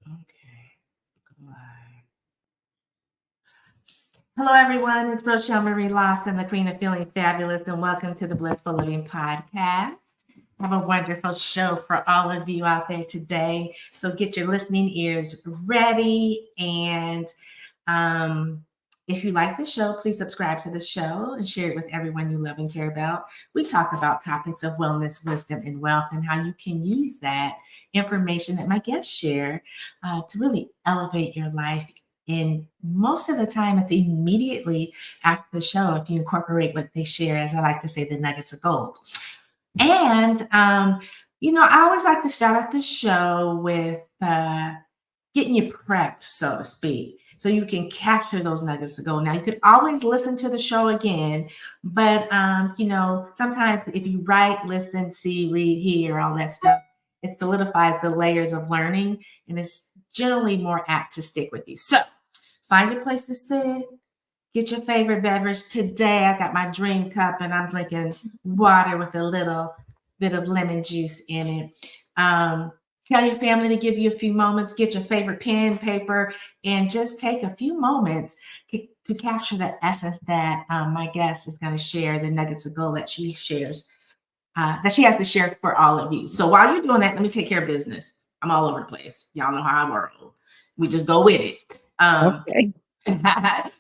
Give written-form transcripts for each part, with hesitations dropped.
Okay. Live. Hello, everyone. It's Rochel Marie Lawson, the Queen of Feeling Fabulous, and welcome to the Blissful Living Podcast. I have a wonderful show for all of you out there today. So get your listening ears ready. And if you like the show, please subscribe to the show and share it with everyone you love and care about. We talk about topics of wellness, wisdom, and wealth, and how you can use that information that my guests share to really elevate your life. And most of the time, it's immediately after the show if you incorporate what they share, as I like to say, the nuggets of gold. And, I always like to start off the show with getting you prepped, so to speak, so you can capture those nuggets of gold. Now, you could always listen to the show again, but, sometimes if you write, listen, see, read, hear, all that stuff, it solidifies the layers of learning, and it's generally more apt to stick with you. So find your place to sit, get your favorite beverage. Today, I got my dream cup, and I'm drinking water with a little bit of lemon juice in it. Tell your family to give you a few moments, get your favorite pen, paper, and just take a few moments to capture the essence that my guest is going to share, the nuggets of gold that she shares, that she has to share for all of you. So while you're doing that, let me take care of business. I'm all over the place. Y'all know how I work. We just go with it. Okay.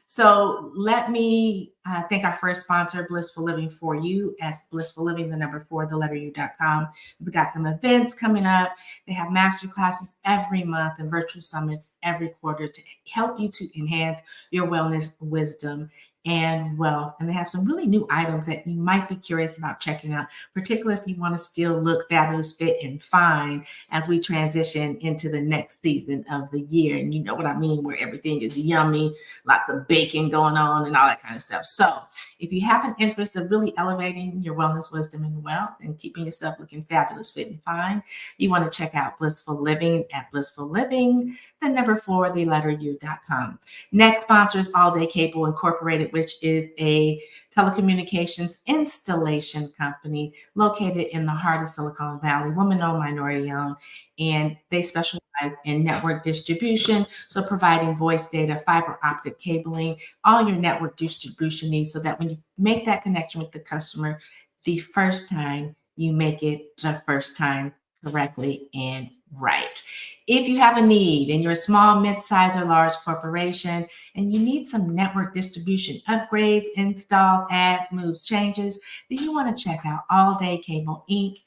So let me thank our first sponsor, Blissful Living for You at Blissful Living, the number 4, the letter U.com. We've got some events coming up. They have master classes every month and virtual summits every quarter to help you to enhance your wellness, wisdom, and wealth. And they have some really new items that you might be curious about checking out, particularly if you want to still look fabulous, fit, and fine as we transition into the next season of the year. And you know what I mean, where everything is yummy, lots of baking going on and all that kind of stuff. So if you have an interest of really elevating your wellness, wisdom, and wealth and keeping yourself looking fabulous, fit, and fine, you want to check out Blissful Living at Blissful Living, the number 4, the letter U.com. Next sponsor is All Day Cable Incorporated, which is a telecommunications installation company located in the heart of Silicon Valley, woman-owned, minority-owned, and they specialize in network distribution, so providing voice data, fiber optic cabling, all your network distribution needs, so that when you make that connection with the customer the first time, you make it the first time correctly and right. If you have a need and you're a small, mid-sized, or large corporation and you need some network distribution upgrades, installs, adds, moves, changes, then you want to check out All Day Cable Inc.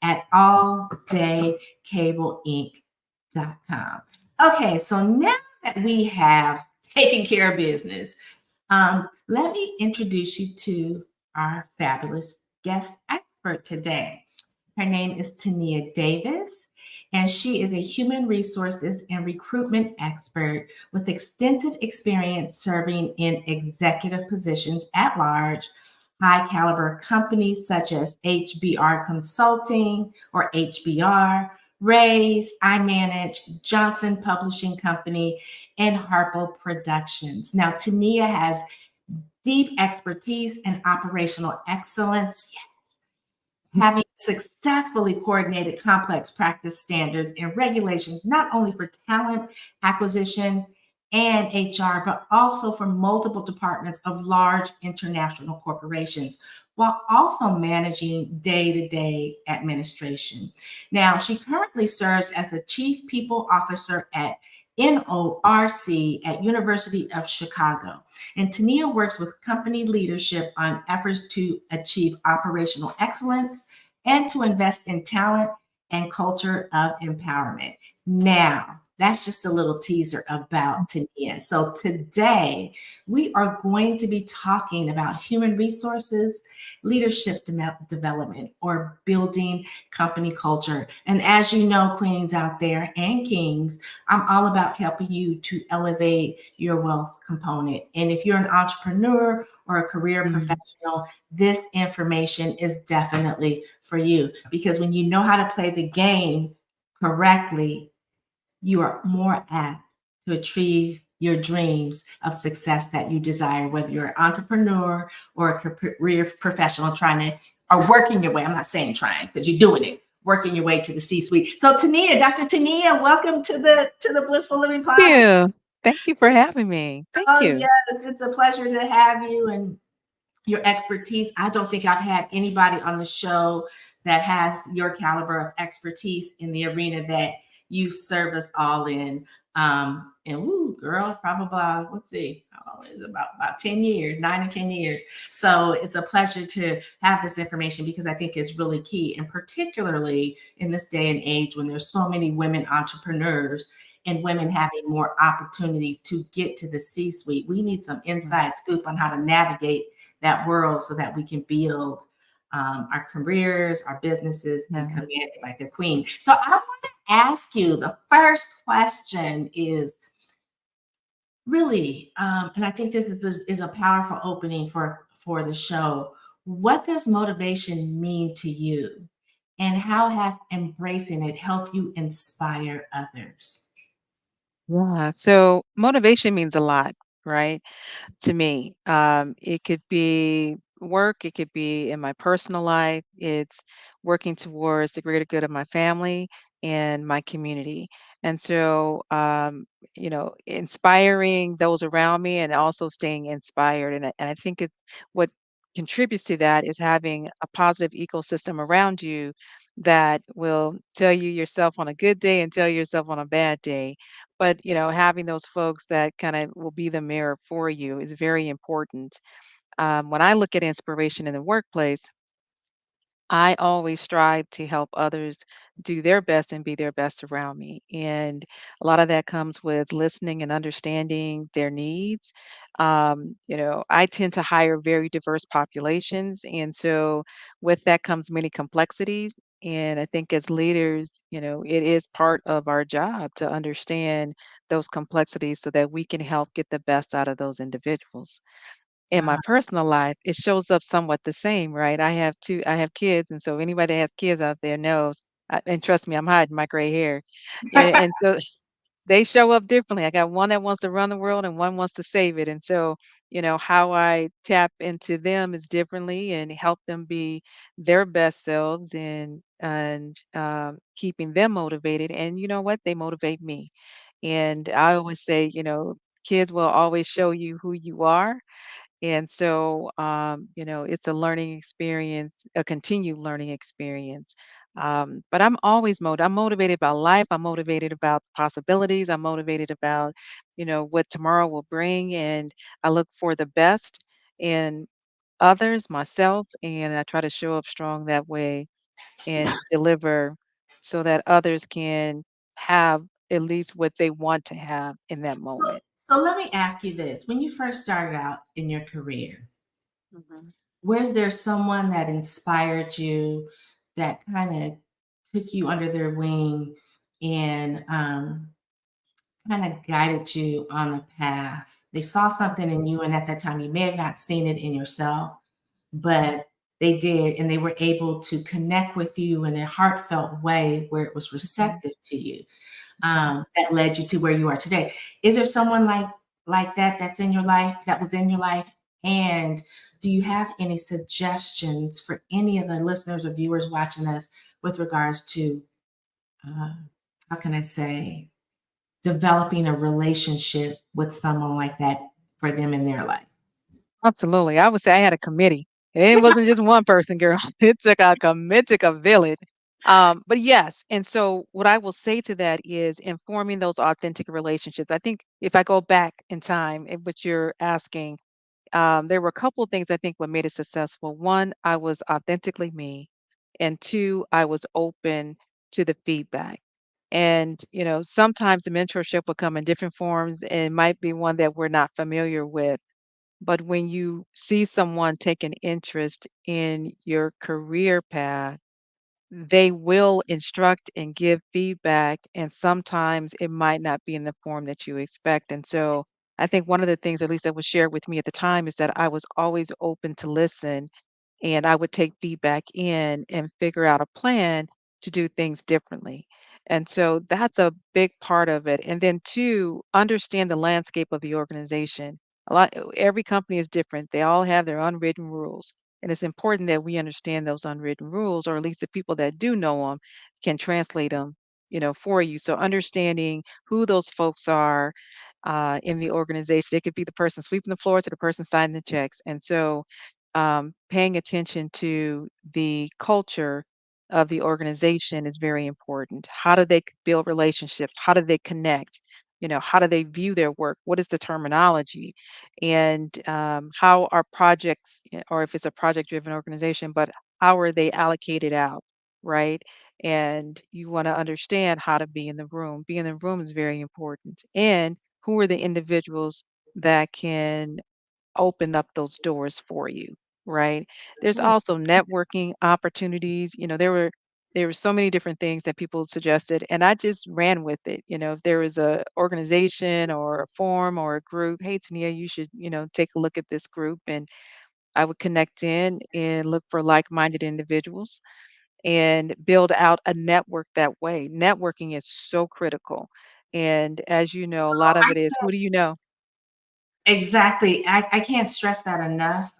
at alldaycableinc.com. Okay, so now that we have taken care of business, let me introduce you to our fabulous guest expert today. Her name is Tenia Davis, and she is a human resources and recruitment expert with extensive experience serving in executive positions at large, high caliber companies such as HBR Consulting or HBR, Raise, I Manage, Johnson Publishing Company, and Harpo Productions. Now, Tenia has deep expertise and operational excellence, having successfully coordinated complex practice standards and regulations, not only for talent acquisition and HR, but also for multiple departments of large international corporations, while also managing day-to-day administration. Now, she currently serves as the Chief People Officer at NORC at University of Chicago. And Tenia works with company leadership on efforts to achieve operational excellence and to invest in talent and culture of empowerment. Now, that's just a little teaser about Tenia. So today, we are going to be talking about human resources, leadership development, or building company culture. And as you know, queens out there and kings, I'm all about helping you to elevate your wealth component. And if you're an entrepreneur or a career professional, this information is definitely for you. Because when you know how to play the game correctly, you are more apt to achieve your dreams of success that you desire, whether you're an entrepreneur or a career professional or working your way. I'm not saying trying, because you're doing it. working your way to the C-suite. So Tenia, Dr. Tenia, welcome to the Blissful Living Thank Podcast. you. Thank you for having me. Thank Oh you. yes, it's a pleasure to have you and your expertise. I don't think I've had anybody on the show that has your caliber of expertise in the arena that you serve us all in. And woo, girl, probably let's see, how long is it? About 10 years, 9 or 10 years. So it's a pleasure to have this information because I think it's really key, and particularly in this day and age when there's so many women entrepreneurs and women having more opportunities to get to the C-suite. We need some inside scoop on how to navigate that world so that we can build our careers, our businesses, and Yeah. command it like a queen. So I want to ask you, the first question is really, and I think this is a powerful opening for the show. What does motivation mean to you? And how has embracing it helped you inspire others? Yeah. So motivation means a lot, right? To me. It could be work, it could be in my personal life. It's working towards the greater good of my family and my community. And so, inspiring those around me and also staying inspired. And I think what contributes to that is having a positive ecosystem around you that will tell you yourself on a good day and tell yourself on a bad day, but, having those folks that kind of will be the mirror for you is very important. When I look at inspiration in the workplace, I always strive to help others do their best and be their best around me. And a lot of that comes with listening and understanding their needs. I tend to hire very diverse populations. And so with that comes many complexities. And I think as leaders, it is part of our job to understand those complexities so that we can help get the best out of those individuals. In my personal life, it shows up somewhat the same, right? I have kids, and so anybody that has kids out there knows, and trust me, I'm hiding my gray hair. And so they show up differently. I got one that wants to run the world and one wants to save it. And so, how I tap into them is differently and help them be their best selves and keeping them motivated. And you know what? They motivate me. And I always say, kids will always show you who you are, and so, it's a learning experience, a continued learning experience. But I'm motivated about life. I'm motivated about possibilities. I'm motivated about, what tomorrow will bring. And I look for the best in others, myself, and I try to show up strong that way and deliver so that others can have at least what they want to have in that moment. So let me ask you this. When you first started out in your career, Mhm. was there someone that inspired you that kind of took you under their wing and kind of guided you on a path? They saw something in you, and at that time, you may have not seen it in yourself, but they did, and they were able to connect with you in a heartfelt way where it was Mhm. receptive to you, Mhm. that led you to where you are today. Is there someone like that that's in your life, that was in your life? And do you have any suggestions for any of the listeners or viewers watching us with regards to, uh, how can I say, developing a relationship with someone like that for them in their life? Absolutely. I would say I had a committee. And it wasn't just one person, girl. It took it took a village. But yes, and so what I will say to that is informing those authentic relationships. I think if I go back in time, in what you're asking, there were a couple of things I think what made it successful. One, I was authentically me, and two, I was open to the feedback. And sometimes the mentorship will come in different forms, and it might be one that we're not familiar with, but when you see someone take an interest in your career path, they will instruct and give feedback, and sometimes it might not be in the form that you expect. And so I think one of the things, at least that was shared with me at the time, is that I was always open to listen and I would take feedback in and figure out a plan to do things differently. And so that's a big part of it. And then two, understand the landscape of the organization. Every company is different. They all have their unwritten rules. And it's important that we understand those unwritten rules, or at least the people that do know them can translate them, for you. So understanding who those folks are in the organization. They could be the person sweeping the floor to the person signing the checks. And so paying attention to the culture of the organization is very important. How do they build relationships? How do they connect? How do they view their work? What is the terminology? And how are projects, or if it's a project driven organization, but how are they allocated out? Right. And you want to understand how to be in the room. Being in the room is very important. And who are the individuals that can open up those doors for you, right? There's Mhm. also networking opportunities. There were so many different things that people suggested, and I just ran with it. If there was a organization or a forum or a group, hey Tania, you should, take a look at this group, and I would connect in and look for like-minded individuals and build out a network that way. Networking is so critical. And as you know, a lot of I it is who do you know? Exactly. I can't stress that enough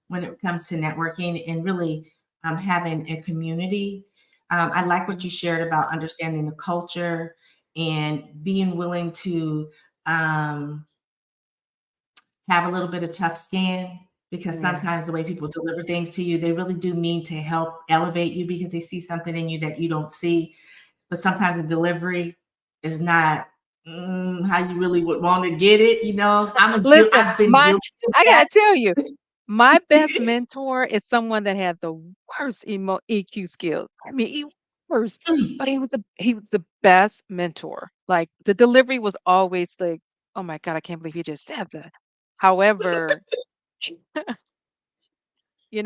when it comes to networking and really having a community. I like what Mhm. you shared about understanding the culture and being willing to um, have a little bit of tough skin because Yeah, sometimes the way people deliver things to you, they really do mean to help elevate you because they see something in you that you don't see. But sometimes the delivery is not how you really would want to get it. listen, I've been my guilty of I that. gotta tell you, my best mentor is someone that had the worst EQ skills. I mean, worst, but he was the best mentor. Like the delivery was always like, "Oh my God, I can't believe he just said that." However, you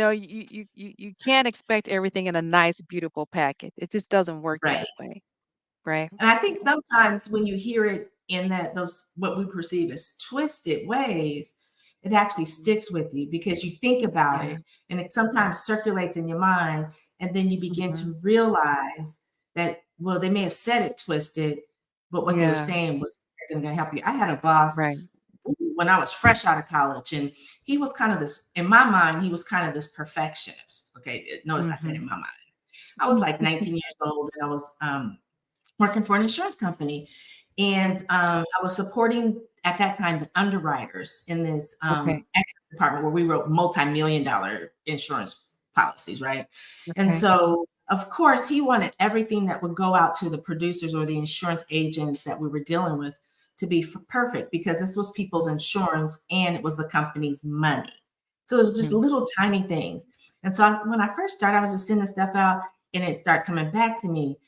can't expect everything in a nice, beautiful package. It just doesn't work Right. that way, right? And I think sometimes when you hear it in that those what we perceive as twisted ways, it actually sticks with you because you think about Yeah. it and it sometimes circulates in your mind. And then you begin Mhm. to realize that, well, they may have said it twisted, but what they were Yeah. saying was going to help you. I had a boss Right. when I was fresh out of college, and he was kind of this, in my mind, he was kind of this perfectionist. Okay. Notice I said in Mhm. my mind. I was like 19 years old and I was working for an insurance company. And I was supporting at that time the underwriters in this Okay. excess department where we wrote multi-million dollar insurance policies, right? And Okay. so, of course, he wanted everything that would go out to the producers or the insurance agents that we were dealing with to be perfect because this was people's insurance and it was the company's money. So it was just Mhm. little tiny things. And so when I first started, I was just sending stuff out and it started coming back to me.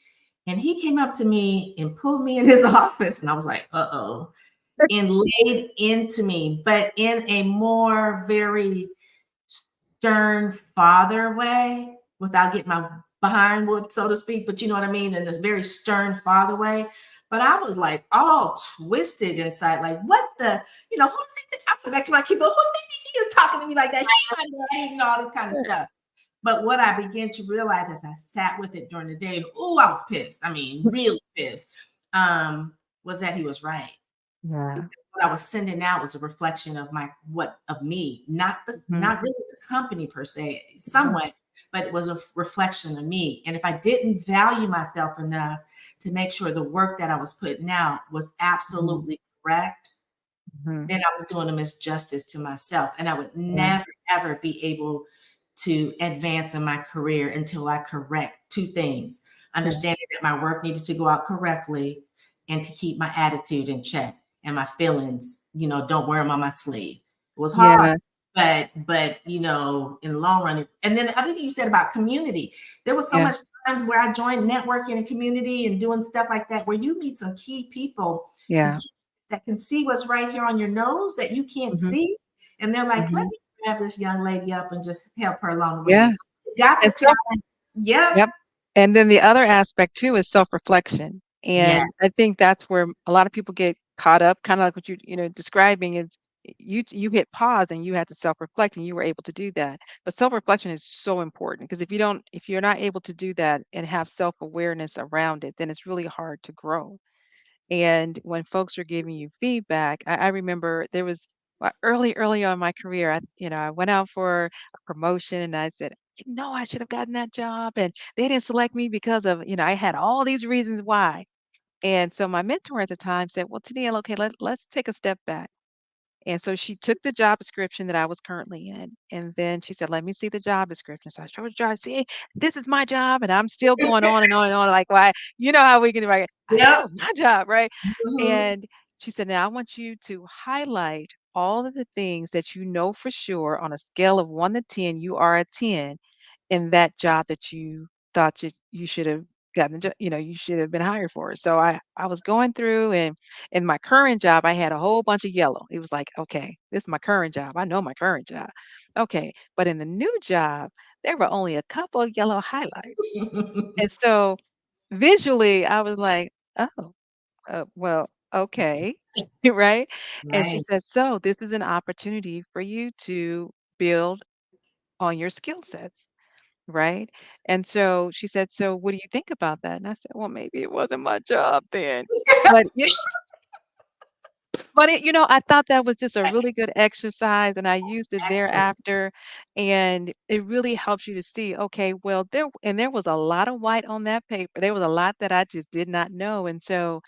And he came up to me and pulled me in his office, and I was like, "Uh-oh," and laid into me, but in a more very stern father way, without getting my behind whooped, so to speak. But you know what I mean, in a very stern father way. But I was like all twisted inside, like, what the, who think I went back to my keyboard, who think he is talking to me like that? He ain't my name, all this kind of stuff. But what I began to realize as I sat with it during the day, and I was pissed. I mean, really pissed. Was that he was right. Yeah. Because what I was sending out was a reflection of of me, Mhm. not really the company per se, Mhm. somewhat, but it was a reflection of me. And if I didn't value myself enough to make sure the work that I was putting out was Mhm. absolutely correct, Mhm. then I was doing a misjustice to myself. And I would Yeah. never, ever be able to advance in my career until I correct two things: Yeah. understanding that my work needed to go out correctly and to keep my attitude in check and my feelings, don't wear them on my sleeve. It was hard, Yeah. but in the long run. And then the other thing you said about community, there was so Yeah. much time where I joined networking and community and doing stuff like that, where you meet some key people Yeah. that can see what's right here on your nose that you can't Mhm. see. And they're like, let Mhm. me grab this young lady up and just help her along the Yeah. way. Got the And self talent. Yeah. Yep. And then the other aspect too is self-reflection. Yeah. And I think that's where a lot of people get caught up, kind of like what describing is you hit pause and you had to self-reflect and you were able to do that. But self-reflection is so important because if you're not able to do that and have self-awareness around it, then it's really hard to grow. And when folks are giving you feedback, I remember there was well, early on in my career, I went out for a promotion and I said, no, I should have gotten that job. And they didn't select me because of, I had all these reasons why. And so my mentor at the time said, well, Tennille, okay, let's take a step back. And so she took the job description that I was currently in, and then she said, "Let me see the job description." So I showed her the job. See, this is my job, and I'm still going on and on and on. Like, why? You know how we can like, that Yep. was my job, right? Mhm. And she said, "Now I want you to highlight all of the things that you know for sure on a scale of 1 to 10. You are a 10 in that job that you thought you should have gotten you should have been hired for." So I was going through, and in my current job, I had a whole bunch of yellow. It was like, okay, this is my current job. I know my current job. Okay. But in the new job, there were only a couple of yellow highlights. And so visually, I was like, oh, well, okay. Right. And she Right. said, so this is an opportunity for you to build on your skill sets. Right? And so she said, "So what do you think about that?" And I said, "Well, maybe it wasn't my job then." But I thought that was just a really good exercise, and I used it Excellent. thereafter, and it really helps you to see, okay, well, there was a lot of white on that paper. There was a lot that I just did not know, and so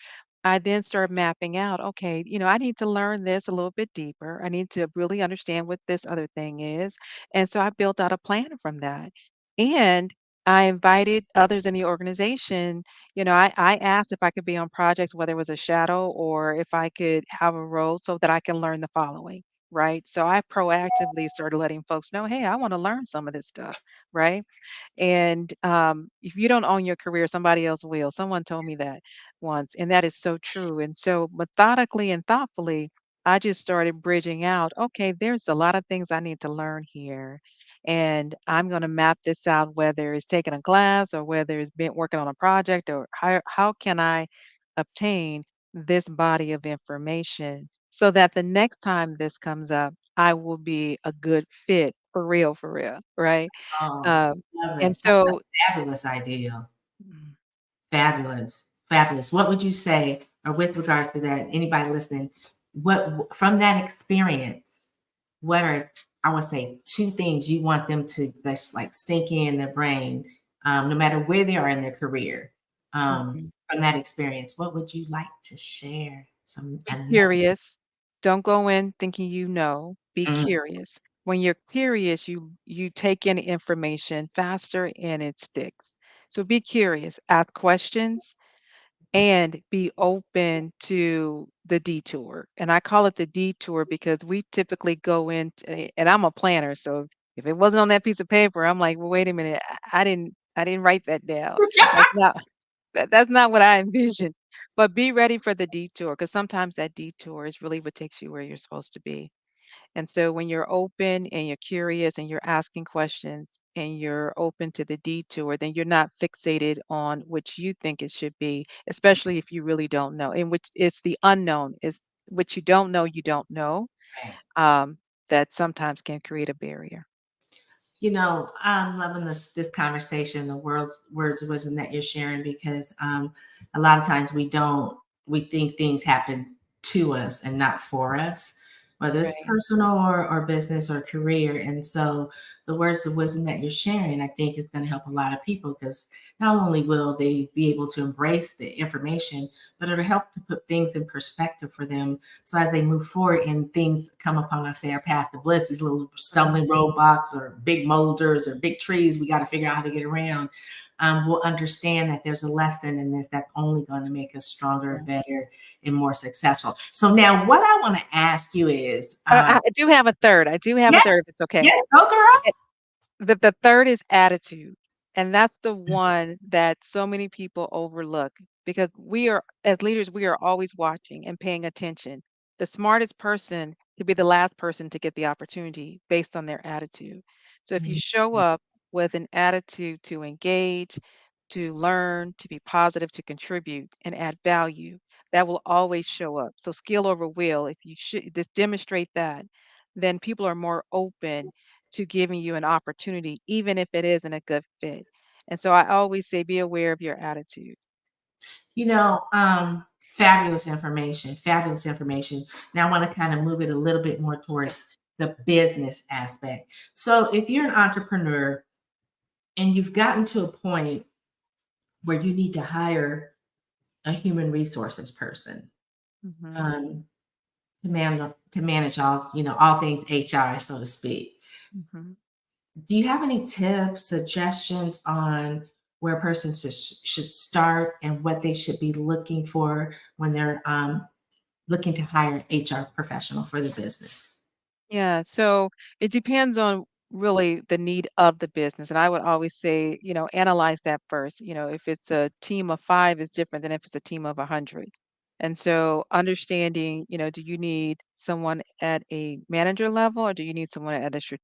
I then started mapping out, okay, I need to learn this a little bit deeper. I need to really understand what this other thing is, and so I built out a plan from that. And I invited others in the organization. I asked if I could be on projects, whether it was a shadow or if I could have a role so that I can learn the following, right? So I proactively started letting folks know, hey, I want to learn some of this stuff, right? And if you don't own your career, somebody else will. Someone told me that once, and that is so true. And so, methodically and thoughtfully, I just started bridging out. Okay, there's a lot of things I need to learn here, and I'm going to map this out. Whether it's taking a class or whether it's been working on a project, or how can I obtain this body of information so that the next time this comes up, I will be a good fit for real, right? Oh, Um, love and it. That's so a fabulous idea. mm, Fabulous. Fabulous. What would you say, or with regards to that, anybody listening, what from that experience, what are, I would say, two things you want them to just like sink in their brain, no matter where they are in their career, mhm. from that experience? What would you like to share? Some Be another. curious. Don't go in thinking you know. Be Mm, curious. When you're curious, you take in information faster and it sticks. So be curious, ask questions, and be open to the detour. And I call it the detour because we typically go in, and I'm a planner, so if it wasn't on that piece of paper, I'm like, well, wait a minute, I didn't write that down. That's not that's not what I envisioned. But be ready for the detour, because sometimes that detour is really what takes you where you're supposed to be. And so when you're open and you're curious and you're asking questions and you're open to the detour, then you're not fixated on what you think it should be, especially if you really don't know. And which it's the unknown is what you don't know. right. Um, that sometimes can create a barrier. I'm loving this conversation, the words of wisdom that you're sharing, because a lot of times we think things happen to us and not for us, whether it's Right. personal or business or career. And so the words of wisdom that you're sharing, I think is going to help a lot of people, because not only will they be able to embrace the information, but it'll help to put things in perspective for them. So as they move forward and things come upon us, say our path to bliss, these little stumbling roadblocks or big boulders or big trees, we got to figure out how to get around. We'll understand that there's a lesson in this that's only going to make us stronger, Mhm. better, and more successful. So now, what I want to ask you is, I do have a third. I do have a yes, third, if it's okay. yes, go girl. The third is attitude, and that's the one that so many people overlook because we are as leaders, we are always watching and paying attention. The smartest person could be the last person to get the opportunity based on their attitude. So if you show up with an attitude to engage, to learn, to be positive, to contribute and add value, that will always show up. So skill over will, if you should just demonstrate that, then people are more open to giving you an opportunity, even if it isn't a good fit. And so I always say, be aware of your attitude. You know, um, Fabulous information. Fabulous information. Now I want to kind of move it a little bit more towards the business aspect. So if you're an entrepreneur and you've gotten to a point where you need to hire a human resources person Mhm. um, to manage all, all things HR, so to speak. Mhm. Do you have any tips, suggestions on where a person should start and what they should be looking for when they're looking to hire an HR professional for the business? Yeah, so it depends on really the need of the business. And I would always say, analyze that first. If it's a team of five, is different than if it's a team of 100. And so understanding, do you need someone at a manager level or do you need someone at a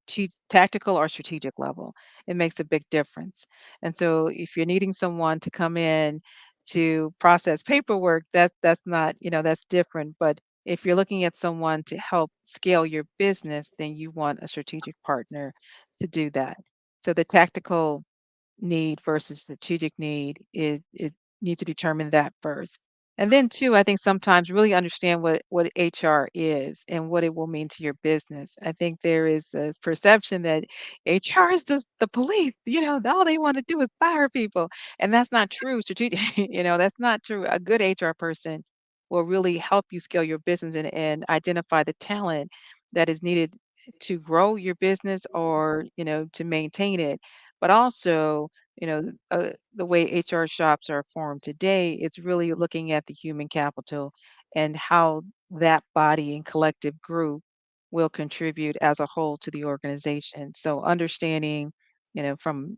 tactical or strategic level? It makes a big difference. And so if you're needing someone to come in to process paperwork, that's not, that's different. But if you're looking at someone to help scale your business, then you want a strategic partner to do that. So the tactical need versus strategic need is it need to determine that first. And then two, I think sometimes really understand what HR is and what it will mean to your business. I think there is a perception that HR is the police, all they want to do is fire people. And that's not true. Strategic, that's not true. A good HR person will really help you scale your business and identify the talent that is needed to grow your business or, to maintain it. But also, the way HR shops are formed today, it's really looking at the human capital and how that body and collective group will contribute as a whole to the organization. So understanding, from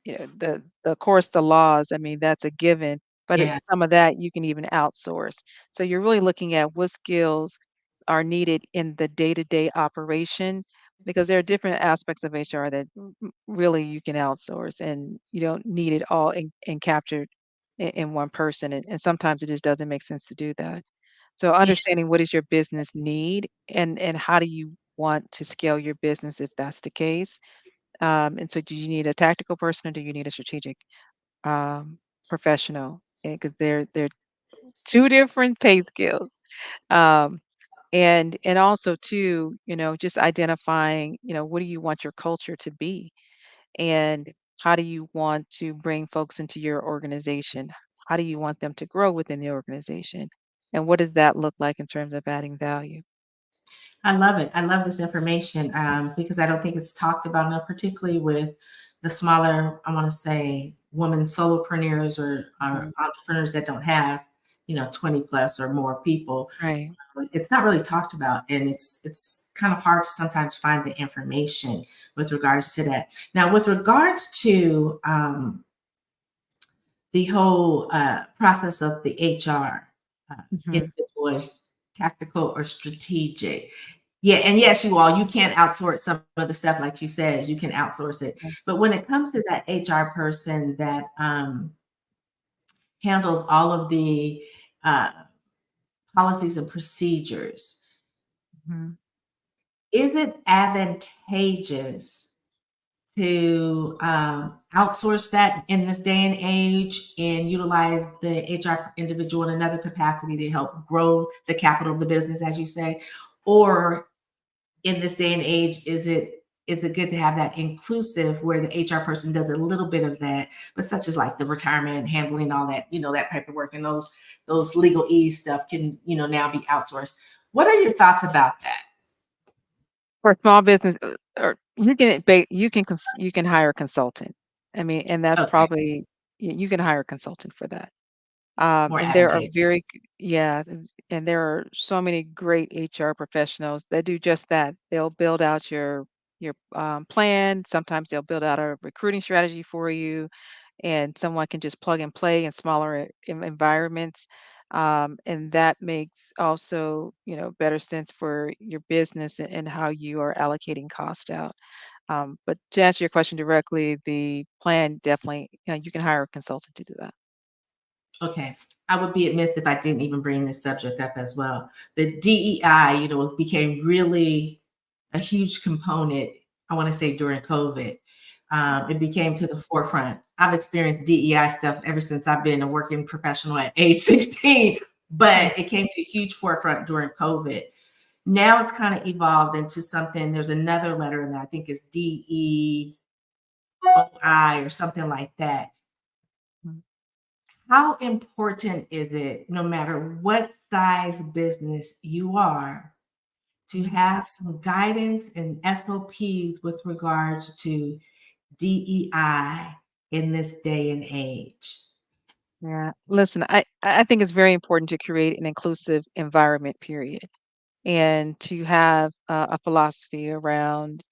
the course, the laws, I mean, that's a given, but Yeah, some of that you can even outsource. So you're really looking at what skills are needed in the day-to-day operation because there are different aspects of HR that really you can outsource and you don't need it all and captured in one person. And sometimes it just doesn't make sense to do that. So yeah, understanding what is your business need and how do you want to scale your business if that's the case. And so do you need a tactical person or do you need a strategic um, professional? Because they're two different pay scales. Um, and also too, just identifying, what do you want your culture to be? And how do you want to bring folks into your organization? How do you want them to grow within the organization? And what does that look like in terms of adding value? I love it. I love this information because I don't think it's talked about enough, particularly with the smaller, I want to say, women solopreneurs or Mhm. entrepreneurs that don't have, 20 plus or more people. Right. It's not really talked about, and it's kind of hard to sometimes find the information with regards to that. Now, with regards to the whole process of the HR, if Mhm. it was tactical or strategic. Yeah, and yes, you can't outsource some of the stuff, like she says, you can outsource it. Yeah. But when it comes to that HR person that handles all of the uh, policies and procedures, Mhm. is it advantageous to outsource that in this day and age and utilize the HR individual in another capacity to help grow the capital of the business, as you say? Or in this day and age, is it good to have that inclusive where the HR person does a little bit of that, but such as like the retirement, handling all that, that paperwork and those legal ease stuff can, now be outsourced. What are your thoughts about that? For small business, or you can hire a consultant. I mean, and that's Okay, probably you can hire a consultant for that. more And there are advantageous. yeah, and there are so many great HR professionals that do just that. They'll build out your plan. Sometimes they'll build out a recruiting strategy for you, and someone can just plug and play in smaller environments. And that makes also, better sense for your business and how you are allocating cost out. But to answer your question directly, the plan definitely, you can hire a consultant to do that. Okay. I would be amiss if I didn't even bring this subject up as well. The DEI, became really a huge component, I want to say during COVID. It became to the forefront. I've experienced DEI stuff ever since I've been a working professional at age 16. Mm. but it came to a huge forefront during COVID. Now it's kind of evolved into something. There's another letter in there. I think it's DEOI or something like that. Mm. How important is it, no matter what size business you are, to Mhm. have some guidance and SOPs with regards to DEI in this day and age? Yeah. Listen, I think it's very important to create an inclusive environment, period. And to have a philosophy around,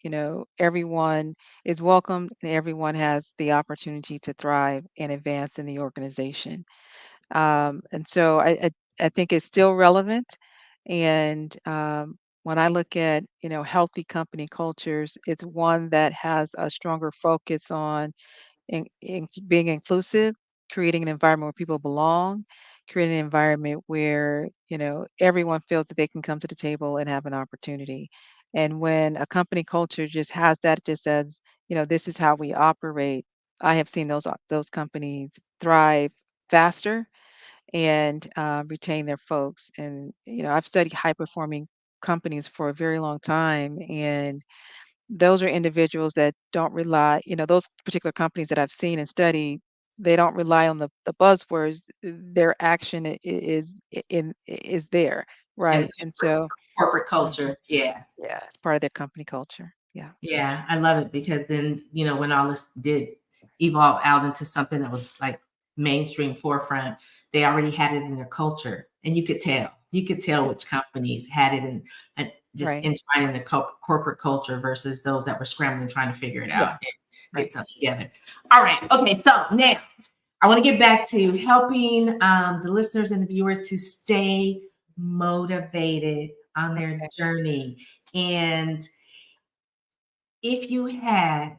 everyone is welcome and everyone has the opportunity to thrive and advance in the organization. And so I think it's still relevant. And when I look at, healthy company cultures, it's one that has a stronger focus on being inclusive, creating an environment where people belong, creating an environment where, everyone feels that they can come to the table and have an opportunity. And when a company culture just has that, just says, this is how we operate, I have seen those companies thrive faster and retain their folks. And, I've studied high performing companies for a very long time. And those are individuals that don't rely, those particular companies that I've seen and studied, they don't rely on the buzzwords. Their action is there, And right? And so, corporate mhm, culture, yeah. yeah, it's part of their company culture. Yeah, Yeah, I love it because then, when all this did evolve out into something that was like mainstream forefront, they already had it in their culture. And you could tell. You could tell yeah, which companies had it in and just right. entwined in the corporate culture versus those that were scrambling trying to figure it out Yeah, and right. get something together. All right. Okay. So now I want to get back to helping the listeners and the viewers to stay motivated on their Okay. journey. And if you had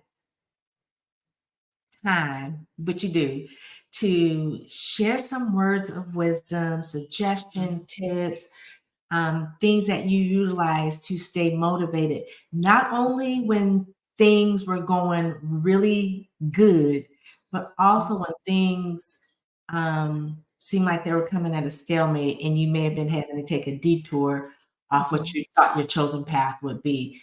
time, but you do, to share some words of wisdom, Mhm. suggestion, tips, things that you utilize to stay motivated, not only when things were going really good, but Mhm. also when things seemed like they were coming at a stalemate and you may have been having to take a detour off what Mhm. you thought your chosen path would be.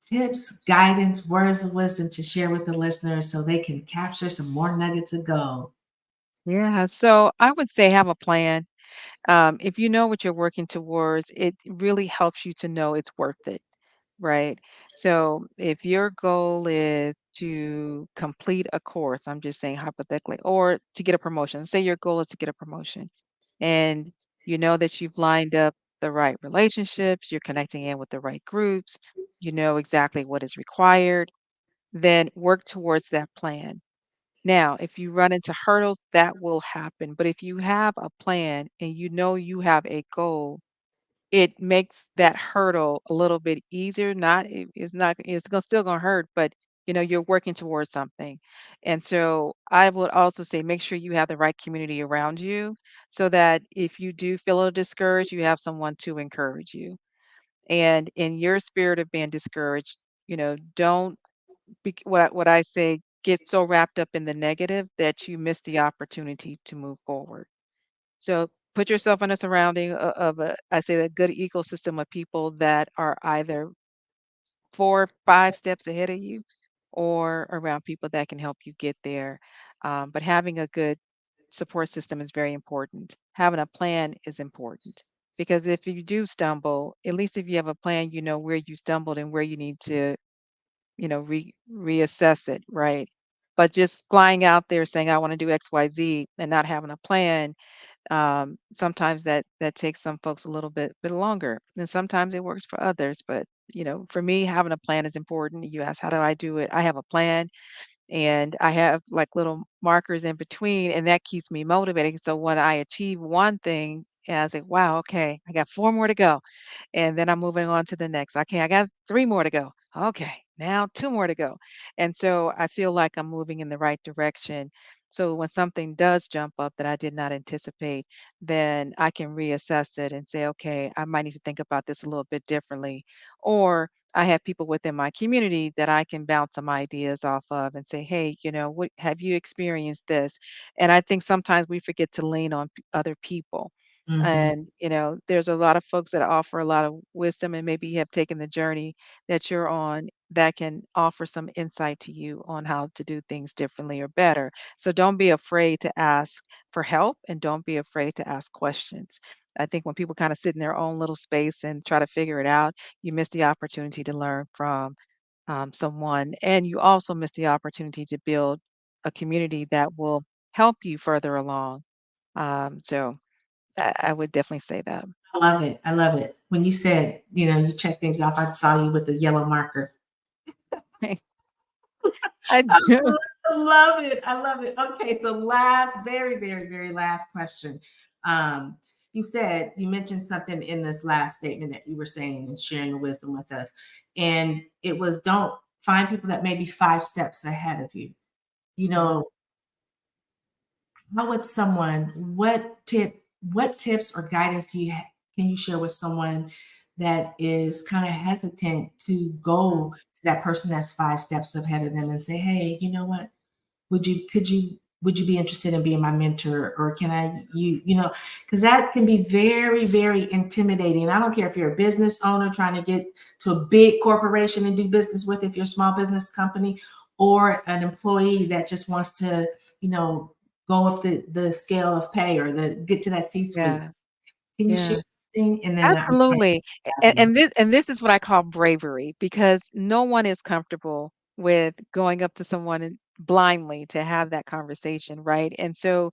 Tips, guidance, words of wisdom to share with the listeners so they can capture some more nuggets of gold. Yeah. So I would say have a plan. If you know what you're working towards, it really helps you to know it's worth it. Right. So if your goal is to complete a course, I'm just saying hypothetically, or to get a promotion, say your goal is to get a promotion and you know that you've lined up the right relationships, you're connecting in with the right groups, you know exactly what is required, then work towards that plan. Now, if you run into hurdles, that will happen. But if you have a plan and you know you have a goal, it makes that hurdle a little bit easier. It's gonna still gonna hurt, but you're working towards something. And so I would also say make sure you have the right community around you so that if you do feel a little discouraged, you have someone to encourage you. And in your spirit of being discouraged, don't what I say, get so wrapped up in the negative that you miss the opportunity to move forward. So put yourself in a surrounding of I say a good ecosystem of people that are either 4, 5 steps ahead of you or around people that can help you get there. But having a good support system is very important. Having a plan is important because if you do stumble, at least if you have a plan, you know where you stumbled and where you need to, reassess it, right? But just flying out there saying, I want to do XYZ and not having a plan, sometimes that takes some folks a little bit longer, and sometimes it works for others. But for me, having a plan is important. You ask, how do I do it? I have a plan, and I have like little markers in between, and that keeps me motivated. So when I achieve one thing, and I say, wow, okay, I got 4 more to go, and then I'm moving on to the next. Okay, I got 3 more to go. Okay, now 2 more to go. And so I feel like I'm moving in the right direction. So when something does jump up that I did not anticipate, then I can reassess it and say, okay, I might need to think about this a little bit differently. Or I have people within my community that I can bounce some ideas off of and say, hey, what have you experienced this? And I think sometimes we forget to lean on other people Mhm. And, there's a lot of folks that offer a lot of wisdom and maybe have taken the journey that you're on that can offer some insight to you on how to do things differently or better. So don't be afraid to ask for help and don't be afraid to ask questions. I think when people kind of sit in their own little space and try to figure it out, you miss the opportunity to learn from someone. And you also miss the opportunity to build a community that will help you further along. So I would definitely say that. I love it. I love it. When you said, you check things off, I saw you with the yellow marker. I do. I love it. I love it. Okay, so last, very, very, very last question. Um, you mentioned something in this last statement that you were saying and sharing the wisdom with us. And it was don't find people that may be 5 steps ahead of you. You Mhm. know, how would someone, what tips or guidance can you share with someone that is kind of hesitant to Mm. go to that person that's 5 steps ahead of them and say, hey, you know what? Would you be interested in being my mentor, or can I because that can be very, very intimidating. I don't care if you're a business owner trying to get to a big corporation and do business with, if you're a small business company, or an employee that just wants to, you know, go up the scale of pay or the get to that C-suite. Yeah, Can you share yeah. something? And then I'm going Absolutely. to And this is what I call bravery because no one is comfortable with going up to someone and blindly to have that conversation, right? And so,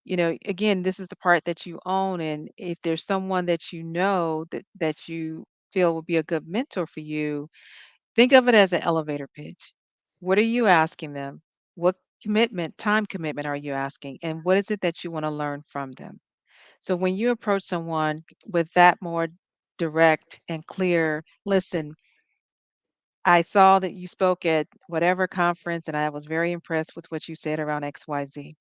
again, this is the part that you own. And if there's someone that you know that you feel would be a good mentor for you, think of it as an elevator pitch. What are you asking them? What time commitment are you asking? And what is it that you want to learn from them? So when you approach someone with that more direct and clear, listen, I saw that you spoke at whatever conference and I was very impressed with what you said around XYZ.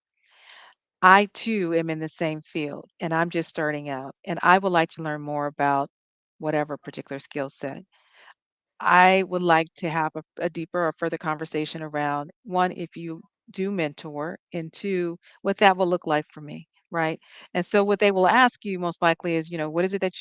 I too am in the same field and I'm just starting out and I would like to learn more about whatever particular skill set. I would like to have a deeper or further conversation around one, if you do mentor, and two, what that will look like for me. Right. And so what they will ask you most likely is, what is it that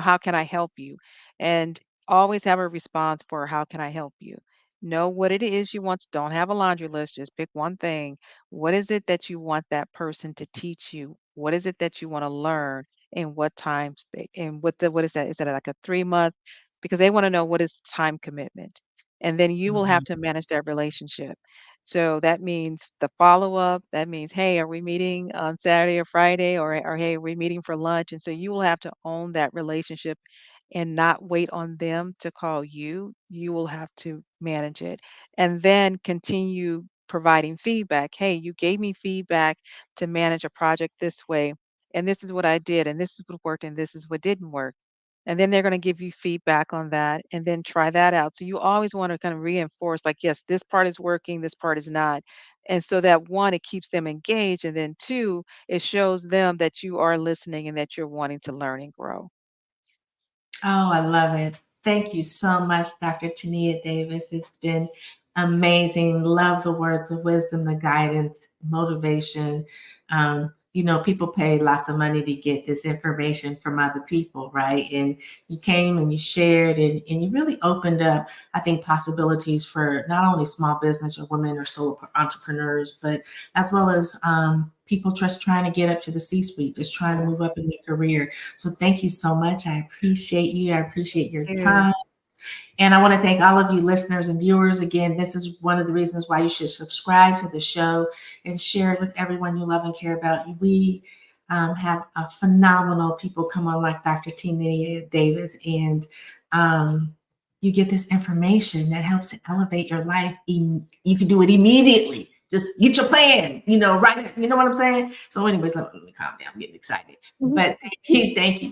how can I help you? And always have a response for how can I help you? Know what it is you want. Don't have a laundry list. Just pick one thing. What is it that you want that person to teach you? What is it that you want to learn? And what time and what is that? Is that like a 3 month? Because they want to know what is time commitment. And then you will have Mhm. to manage that relationship. So that means the follow up. That means, hey, are we meeting on Saturday or Friday? Or hey, are we meeting for lunch? And so you will have to own that relationship and not wait on them to call you. You will have to manage it and then continue providing feedback. Hey, you gave me feedback to manage a project this way. And this is what I did. And this is what worked. And this is what didn't work, and then they're going to give you feedback on that and then try that out. So you always want to kind of reinforce, like, yes, this part is working, this part is not. And so that one, it keeps them engaged. And then two, it shows them that you are listening and that you're wanting to learn and grow. Oh, I love it. Thank you so much, Dr. Tenia Davis. It's been amazing. Love the words of wisdom, the guidance, motivation. People pay lots of money to get this information from other people, right? And you came and you shared and you really opened up, I think, possibilities for not only small business or women or solo entrepreneurs, but as well as people just trying to get up to the C-suite, just trying to Yeah. move up in their career. So thank you so much. I appreciate you. I appreciate your Yeah. time. And I want to thank all of you listeners and viewers. Again, this is one of the reasons why you should subscribe to the show and share it with everyone you love and care about. We have a phenomenal people come on like Dr. Tenia Davis, and you get this information that helps to elevate your life. You can do it immediately. Just get your plan, right? You know what I'm saying? So, anyways, let me calm down. I'm getting excited. Mhm. But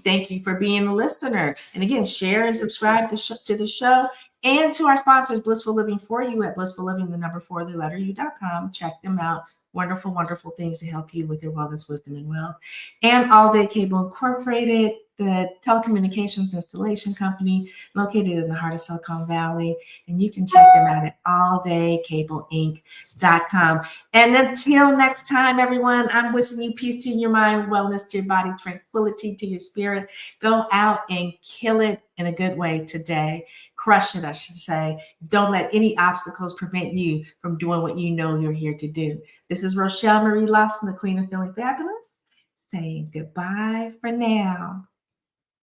thank you for being a listener. And again, share and subscribe to the show and to our sponsors, Blissful Living for You at Blissful Living, the number 4, the letter U.com. Check them out. Wonderful, wonderful things to help you with your wellness, wisdom, and wealth. And All Day Cable Incorporated, the telecommunications installation company located in the heart of Silicon Valley. And you can check them out at alldaycableinc.com. And until next time, everyone, I'm wishing you peace to your mind, wellness to your body, tranquility to your spirit. Go out and kill it in a good way today. Crush it, I should say. Don't let any obstacles prevent you from doing what you know you're here to do. This is Rochel Marie Lawson, the Queen of Feeling Fabulous, saying goodbye for now.